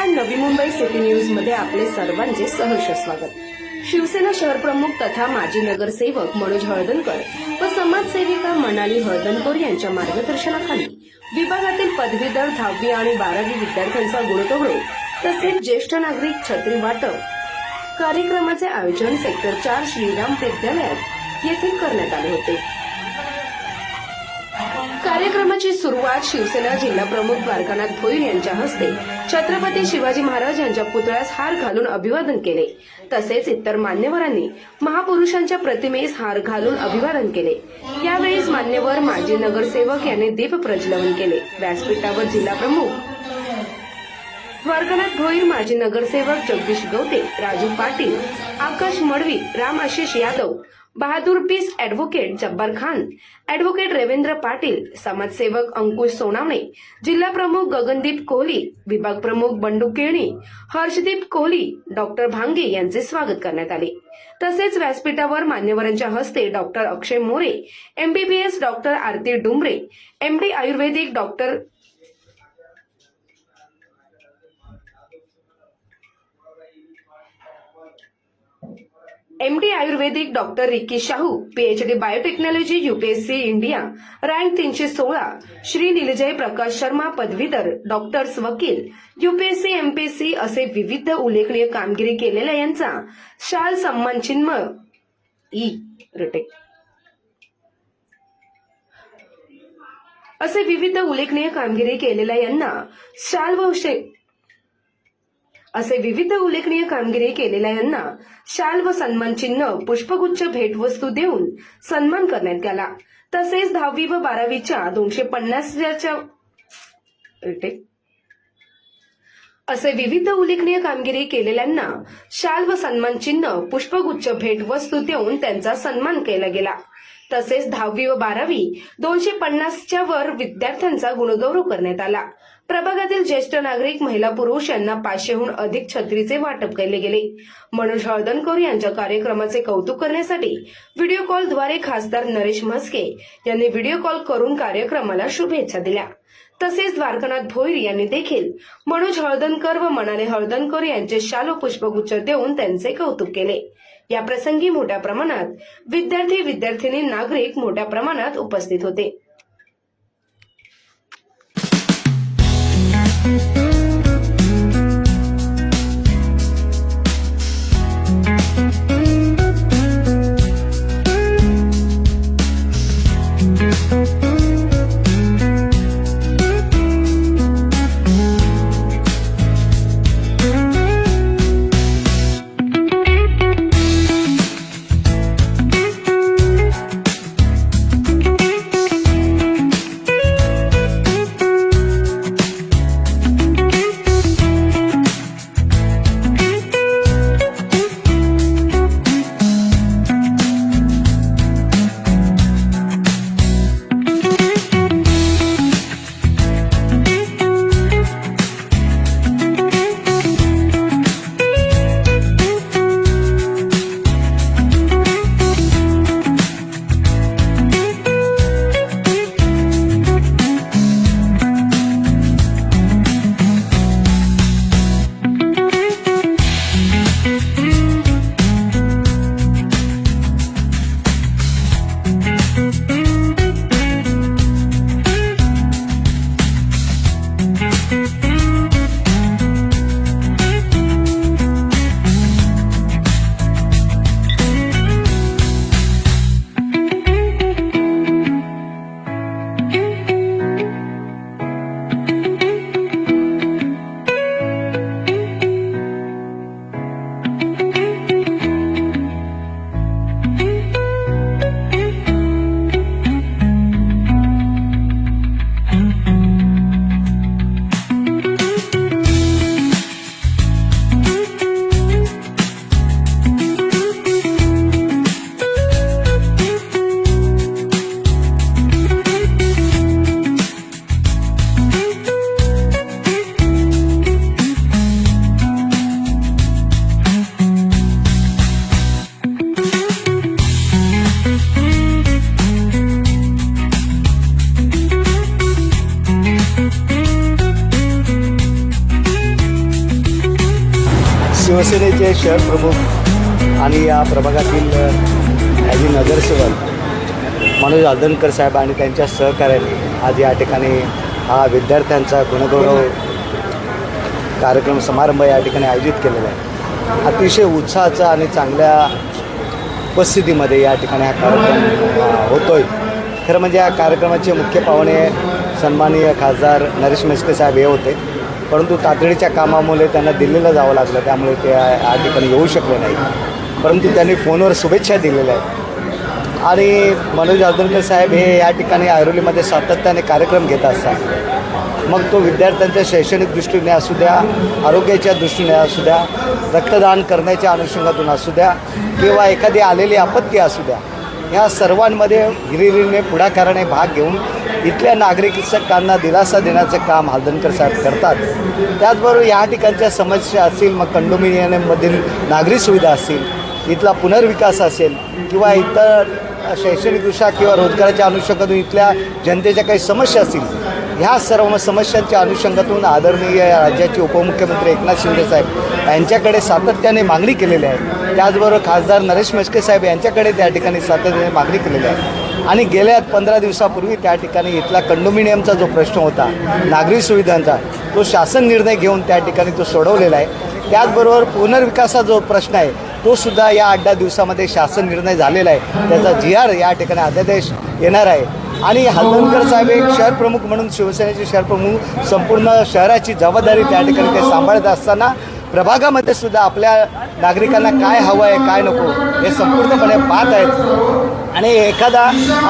नमस्कार, Navi Mumbai city news मध्ये आपले सर्वांचे सहर्ष स्वागत। शिवसेना शहर प्रमुख तथा माजी नगरसेवक मनोज हळदणकर व समाजसेविका मनाली हळदणकर यांच्या मार्गदर्शनाखाली विभागातील पदवीधर 10वी आणि 12वी विद्यार्थ्यांचा गुणगौरव तसेच ज्येष्ठ नागरिक छत्री वाटप कार्यक्रमाचे आयोजन सेक्टर 4 श्रीराम विद्यालयात येथे करण्यात आले होते। कार्यक्रमाची सुरुवात शिवसेना जिल्हा प्रमुख द्वारकानाथ भोईर यांच्या हस्ते छत्रपती शिवाजी महाराज यांच्या पुतळ्यास हार घालून अभिवादन केले। तसेच इतर मान्यवरांनी महापुरुषांच्या प्रतिमेस हार घालून अभिवादन केले। यावेळी मान्यवर माजी नगरसेवक यांनी दीप प्रज्वलन केले। व्यासपीठावर जिल्हा प्रमुख द्वारकानाथ भोईर, माजी नगरसेवक जगदीश गवते, राजू पाटील, आकाश मडवी, राम आशिष यादव, बहादूर पीस, ॲडव्होकेट जब्बार खान, ॲडव्होकेट रवींद्र पाटील, समाजसेवक अंकुश सोनावणे, जिल्हा प्रमुख गगनदीप कोहली, विभाग प्रमुख बंडू केळणी, हर्षदीप कोहली, डॉक्टर भांगे यांचे स्वागत करण्यात आले। तसेच व्यासपीठावर मान्यवरांच्या हस्ते doctor Akshay More, MBBS doctor Aarti Dumbre, MD ayurvedic doctor MD ayurvedic doctor Riki Shahu, PhD biotechnology, UPSC India, rank 316, Shri Niljay Prakash Sharma, पदवीधर, डॉक्टर्स, वकील, UPSC MPSC असे विविध उल्लेखनीय कामगिरी केलेल्या यांचा शाल सन्मान चिन्ह असे विविध उल्लेखनीय कामगिरी केलेल्या यांना शाल व शाल व सन्मान चिन्ह, पुष्पगुच्छ, भेटवस्तू देऊन सन्मान करण्यात आला। तसेच 10वी व 12वीच्या 250च्या असे विविध उल्लेखनीय कामगिरी केलेल्यांना शाल व सन्मान चिन्ह, पुष्पगुच्छ, भेटवस्तू देऊन त्यांचा सन्मान केला गेला। तसेच 10वी व 12वी 250च्या वर विद्यार्थ्यांचा गुणगौरव करण्यात आला। प्रभागातील ज्येष्ठ नागरिक, महिला, पुरुष यांना 500हून अधिक छत्रीचे वाटप केले गेले। मनोज हळदणकर यांच्या कार्यक्रमाचे कौतुक करण्यासाठी व्हिडिओ कॉलद्वारे खासदार नरेश म्हस्के यांनी व्हिडिओ कॉल करून कार्यक्रमाला शुभेच्छा दिल्या। तसेच द्वारकानाथ भोईर यांनी देखील मनोज हळदणकर व मनाली हळदणकर यांचे शाल व पुष्पगुच्छ देऊन त्यांचे कौतुक केले। या प्रसंगी मोठ्या प्रमाणात विद्यार्थी, विद्यार्थिनी, नागरिक मोठ्या प्रमाणात उपस्थित होते। शिवसेनेचे शहर प्रमुख आणि या प्रभागातील माजी नगरसेवक मनोज आदनकर साहेब आणि त्यांच्या सहकार्याने आज या ठिकाणी हा विद्यार्थ्यांचा गुणगौरव कार्यक्रम समारंभ या ठिकाणी आयोजित केलेला आहे। अतिशय उत्साहाचा आणि चांगल्या उपस्थितीमध्ये या ठिकाणी हा कार्यक्रम होतोय। खरं म्हणजे या कार्यक्रमाचे मुख्य पाहुणे सन्माननीय खासदार नरेश म्हस्के साहेब हे होते, परंतु तातडीच्या कामामुळे त्यांना दिल्लीला जावं लागलं, त्यामुळे ते या ठिकाणी येऊ शकले नाही। परंतु त्यांनी फोनवर शुभेच्छा दिलेल्या आहेत आणि मनोज आदनकर साहेब हे या ठिकाणी ऐरोलीमध्ये सातत्याने कार्यक्रम घेत असतात। मग तो विद्यार्थ्यांच्या शैक्षणिक दृष्टीने असू द्या, आरोग्याच्या दृष्टीने असू द्या, रक्तदान करण्याच्या अनुषंगातून असू द्या किंवा एखादी आलेली आपत्ती असू द्या, ह्या सर्वांमध्ये हिरिरीने पुढाकाराने भाग घेऊन इथल्या नागरिकांना दिलासा देण्याचं काम आदनकर साहेब करतात। त्याचबरोबर या ठिकाणच्या समस्या असतील, मग कंडोमिनियममधील नागरी सुविधा असतील, इथला पुनर्विकास असेल किंवा इतर शैक्षणिकदृष्ट्या किंवा रोजगाराच्या अनुषंगातून इथल्या जनतेच्या काही समस्या असतील, ह्या सर्व समस्यांच्या अनुषंगातून आदरणीय राज्याचे उपमुख्यमंत्री एकनाथ शिंदे साहेब यांच्याकडे सातत्याने मागणी केलेली आहे। त्याचबरोबर खासदार नरेश म्हस्के साहेब यांच्याकडे त्या ठिकाणी सातत्याने मागणी केलेली आहे आणि गेल्या 15 दिवसापूर्वी त्या ठिकाणी इथला कंडोमिनियमचा जो प्रश्न होता, नागरी सुविधांचा, तो शासन निर्णय घेऊन त्या ठिकाणी तो सोडवलेला आहे। त्याचबरोबर पुनर्विकासाचा जो प्रश्न आहे तो सुद्धा या 8-10 दिवसामध्ये शासन निर्णय झालेला आहे। त्याचा GR या ठिकाणी अध्यादेश येणार आहे आणि आदनकर साहेब एक शहर प्रमुख म्हणून, शिवसेनेचे शहर प्रमुख, संपूर्ण शहराची जबाबदारी त्या ठिकाणी ते सांभाळत असताना प्रभागामध्ये सुद्धा आपल्या नागरिकांना काय हवं आहे, काय नको हे संपूर्णपणे पाहत आहेत। आणि एखादा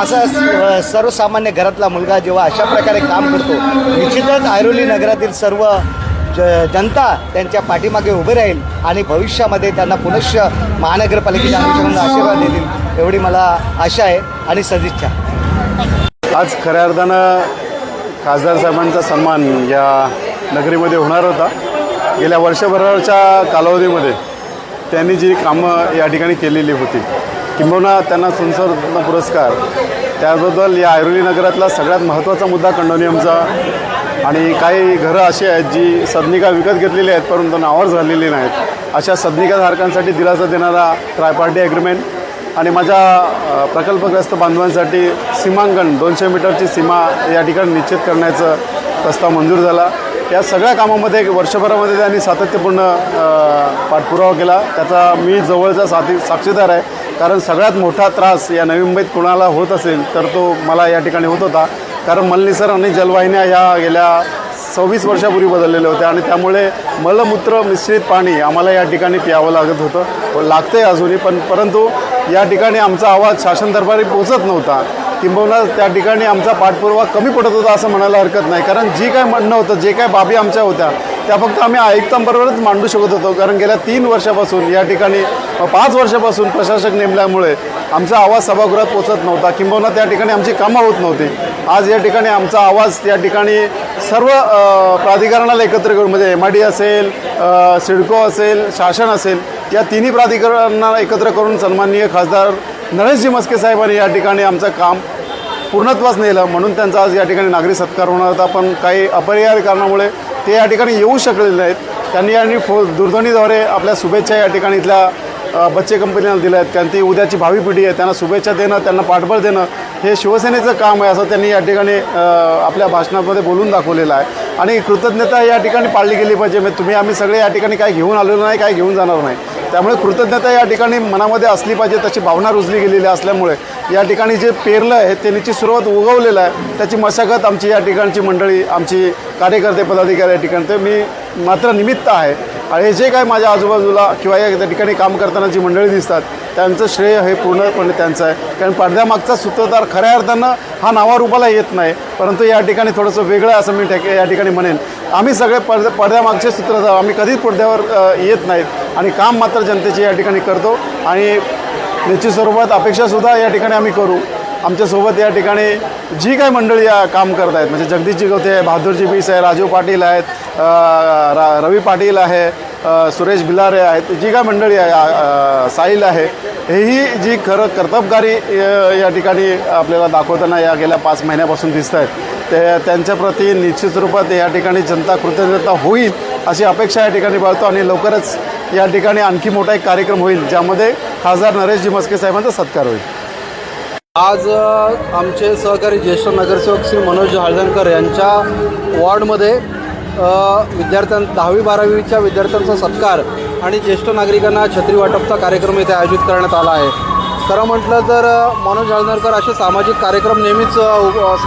असा सर्वसामान्य घरातला मुलगा जेव्हा अशा प्रकारे काम करतो, निश्चितच ऐरोली नगरातील सर्व जनता त्यांच्या पाठीमागे उभे राहील आणि भविष्यामध्ये त्यांना पुनश्च महानगरपालिकेच्या अनुषंगाने आशीर्वाद देतील एवढी मला आशा आहे आणि सदिच्छा। आज खऱ्या अर्थानं खासदार साहेबांचा सन्मान या नगरीमध्ये होणार होता। गेल्या वर्षभराच्या कालावधीमध्ये त्यांनी जी कामं या ठिकाणी केलेली होती, किंबहुना त्यांना सुरत्न पुरस्कार, त्याबद्दल या ऐरोली नगरातला सगळ्यात महत्त्वाचा मुद्दा कंडोनियमचा। आणि काही घरं अशी आहेत जी सदनिका विकत घेतलेली आहेत परंतु नावावर झालेली नाहीत, अशा सदनिकाधारकांसाठी दिलासा देणारा ट्रायपार्टी ॲग्रीमेंट आणि माझ्या प्रकल्पग्रस्त बांधवांसाठी सीमांकन 200 मीटरची सीमा या ठिकाणी निश्चित करण्याचा प्रस्ताव मंजूर झाला। या सगळ्या कामामध्ये वर्षभरामध्ये त्यांनी सातत्यपूर्ण पाठपुरावा केला, त्याचा मी जवळचा साक्षीदार आहे। कारण सगळ्यात मोठा त्रास या नवी मुंबईत कोणाला होत असेल तर तो मला या ठिकाणी होत होता, कारण मलनिसर आणि जलवाहिन्या ह्या गेल्या 26 वर्षापूर्वी बदललेल्या होत्या आणि त्यामुळे मलमूत्र मिश्रित पाणी आम्हाला या ठिकाणी प्यावं लागत होतं, लागतं आहे अजूनही, परंतु या ठिकाणी आमचा आवाज शासन दरबारी पोहोचत नव्हता, किंबहुना त्या ठिकाणी आमचा पाठपुरावा कमी पडत होता असं म्हणायला हरकत नाही। कारण जी काय म्हणणं होतं, जे काय बाबी आमच्या होत्या त्या फक्त आम्ही आयुक्तांबरोबरच मांडू शकत होतो, कारण गेल्या 3 वर्षापासून या ठिकाणी 5 वर्षापासून प्रशासक नेमल्यामुळे आमचा आवाज सभागृहात पोहोचत नव्हता, किंबहुना त्या ठिकाणी आमची कामं होत नव्हती। आज या ठिकाणी आमचा आवाज या ठिकाणी सर्व प्राधिकरणाला एकत्र करून, म्हणजे MID असेल, सिडको असेल, शासन असेल, या तिन्ही प्राधिकरणांना एकत्र करून सन्माननीय खासदार नरेशजी म्हस्के साहेबांनी या ठिकाणी आमचं काम पूर्णत्वास नेलं, म्हणून त्यांचा आज या ठिकाणी नागरी सत्कार होणार होता, पण काही अपरिहार्य कारणामुळे ते या ठिकाणी येऊ शकलेले नाहीत। त्यांनी यांनी दूरध्वनीद्वारे आपल्या शुभेच्छा या ठिकाणी इथल्या बच्चे कंपनीला दिल्या आहेत, कारण ती उद्याची भावी पिढी आहे, त्यांना शुभेच्छा देणं, त्यांना पाठबळ देणं हे शिवसेनेचं काम आहे असं त्यांनी या ठिकाणी आपल्या भाषणामध्ये बोलून दाखवलेलं आहे। आणि कृतज्ञता या ठिकाणी पाळली गेली पाहिजे। म्हणजे आम्ही सगळे या ठिकाणी काही घेऊन आलेलो नाही, काही घेऊन जाणार नाही, त्यामुळे कृतज्ञता या ठिकाणी मनामध्ये असली पाहिजे, तशी भावना रुजली गेलेली असल्यामुळे या ठिकाणी जे पेरलं आहे त्याची सुरुवात उगवलेलं आहे, त्याची मशागत आमची या ठिकाणची मंडळी, आमची कार्यकर्ते, पदाधिकारी या ठिकाणी, ते मी मात्र निमित्त आहे। आणि जे काय माझ्या आजूबाजूला किंवा या ठिकाणी काम करताना जी मंडळी दिसतात त्यांचं श्रेय हे पूर्णपणे त्यांचं आहे, कारण पडद्यामागचा सूत्रधार खऱ्या अर्थानं हा नावारूपाला येत नाही, परंतु या ठिकाणी थोडंसं वेगळं असं मी या ठिकाणी म्हणेन। आम्ही सगळे पडद्यामागचे सूत्रधार, आम्ही कधीच पडद्यावर येत नाहीत आणि काम मात्र जनतेचे या ठिकाणी करतो आणि निश्चित स्वरूपात अपेक्षासुद्धा या ठिकाणी आम्ही करू। आमच्यासोबत या ठिकाणी जी काही मंडळी काम करत आहेत, म्हणजे जगदीशजी गवते आहे, बहादूरजी बीस आहे, राजू पाटील आहेत, रवी पाटील आहे, सुरेश भिलारे आहेत, जी काय मंडळी आहे, साहिल आहे, हेही जी खरं कर्तबगारी या ठिकाणी आपल्याला दाखवताना या गेल्या 5 महिन्यापासून दिसत आहेत, ते त्यांच्याप्रती निश्चित रूपात या ठिकाणी जनता कृतज्ञता होईल अशी अपेक्षा या ठिकाणी बाळगतो आणि लवकरच या ठिकाणी आणखी मोठा एक कार्यक्रम होईल ज्यामध्ये खासदार नरेशजी म्हस्के साहेबांचा सत्कार होईल. आज आमचे सहकारी ज्येष्ठ नगरसेवक श्री मनोज हळदणकर यांच्या वॉर्डमध्ये विद्यार्थ्यां 10वी-12वीच्या विद्यार्थ्यांचा सत्कार आणि ज्येष्ठ नागरिकांना छत्री वाटपचा कार्यक्रम इथे आयोजित करण्यात आला आहे. खरं म्हटलं तर मनोज हळदणकर असे सामाजिक कार्यक्रम नेहमीच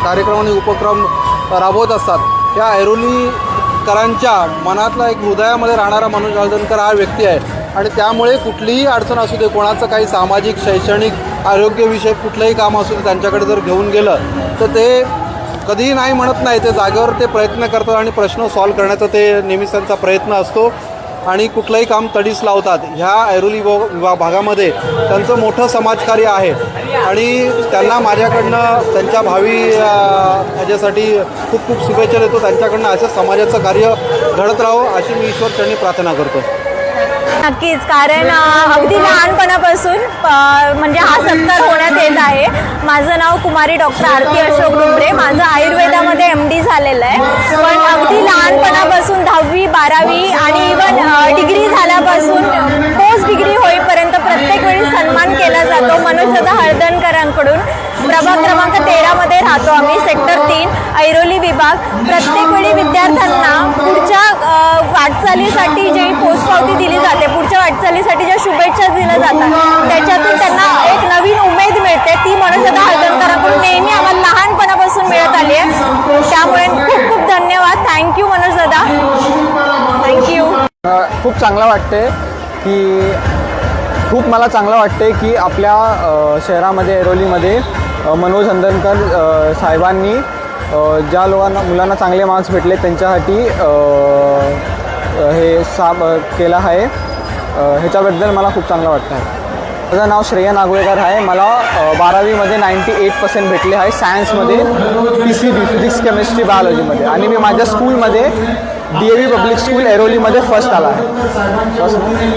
कार्यक्रम आणि उपक्रम राबवत असतात. या ऐरोलीकरांच्या मनातला एक हृदयामध्ये राहणारा मनोज हळदणकर हा व्यक्ती आहे आणि त्यामुळे कुठलीही अडचण असू दे, कोणाचं काही सामाजिक, शैक्षणिक, आरोग्यविषयक कुठलंही काम असू दे, त्यांच्याकडे जर घेऊन गेलं तर ते कधीही नाही म्हणत नाही. ते जागेवर ते प्रयत्न करतात आणि प्रश्न सॉल्व्ह करण्याचा ते नेहमीच त्यांचा प्रयत्न असतो आणि कुठलंही काम तडीस लावतात. ह्या ऐरोली भागामध्ये त्यांचं मोठं समाजकार्य आहे आणि त्यांना माझ्याकडनं त्यांच्या भावी ह्याच्यासाठी खूप खूप शुभेच्छा देतो. त्यांच्याकडनं असं समाजाचं कार्य घडत राहावं अशी मी ईश्वरचरणी प्रार्थना करतो. नक्कीच, कारण अगदी लहानपणापासून म्हणजे हा सत्कार होण्यात येत आहे. माझं नाव कुमारी डॉक्टर आरती अशोक डुंबरे. माझं आयुर्वेदामध्ये MD झालेलं आहे. पण अगदी लहानपणापासून 10वी 12वी आणि इवन डिग्री झाल्यापासून पोस्ट डिग्री होईपर्यंत प्रत्येक वेळी सन्मान केला जातो मनोजदादा हळदणकरांकडून. प्रभाग क्रमांक 13मध्ये राहतो आम्ही, सेक्टर 3, ऐरोली विभाग. प्रत्येक वेळी विद्यार्थ्यांना पुढच्या वाटचालीसाठी जी पोचपावती दिली जाते, पुढच्या वाटचालीसाठी ज्या शुभेच्छा दिल्या जातात, त्याच्यातून त्यांना एक नवीन उमेद मिळते. ती मनोजदादा हळदणकरांकडून नेहमी आम्हाला लहानपणापासून मिळत आली आहे. त्यामुळे खूप खूप धन्यवाद. थँक्यू मनोजदादा, थँक्यू. खूप चांगलं वाटते की मला चांगलं वाटते की आपल्या शहरामध्ये ऐरोलीमध्ये मनोज हळदणकर साहेबांनी ज्या मुलांना चांगले मार्क्स भेटले त्यांच्यासाठी हे केलं आहे. ह्याच्याबद्दल मला खूप चांगलं वाटतं आहे. माझं नाव श्रेया नागवेकर आहे. मला 12वीमध्ये 98% भेटले आहे सायन्समध्ये, PCB फिजिक्स केमिस्ट्री बायोलॉजीमध्ये आणि मी माझ्या स्कूलमध्ये DAV पब्लिक स्कूल ऐरोलीमध्ये फर्स्ट आला आहे.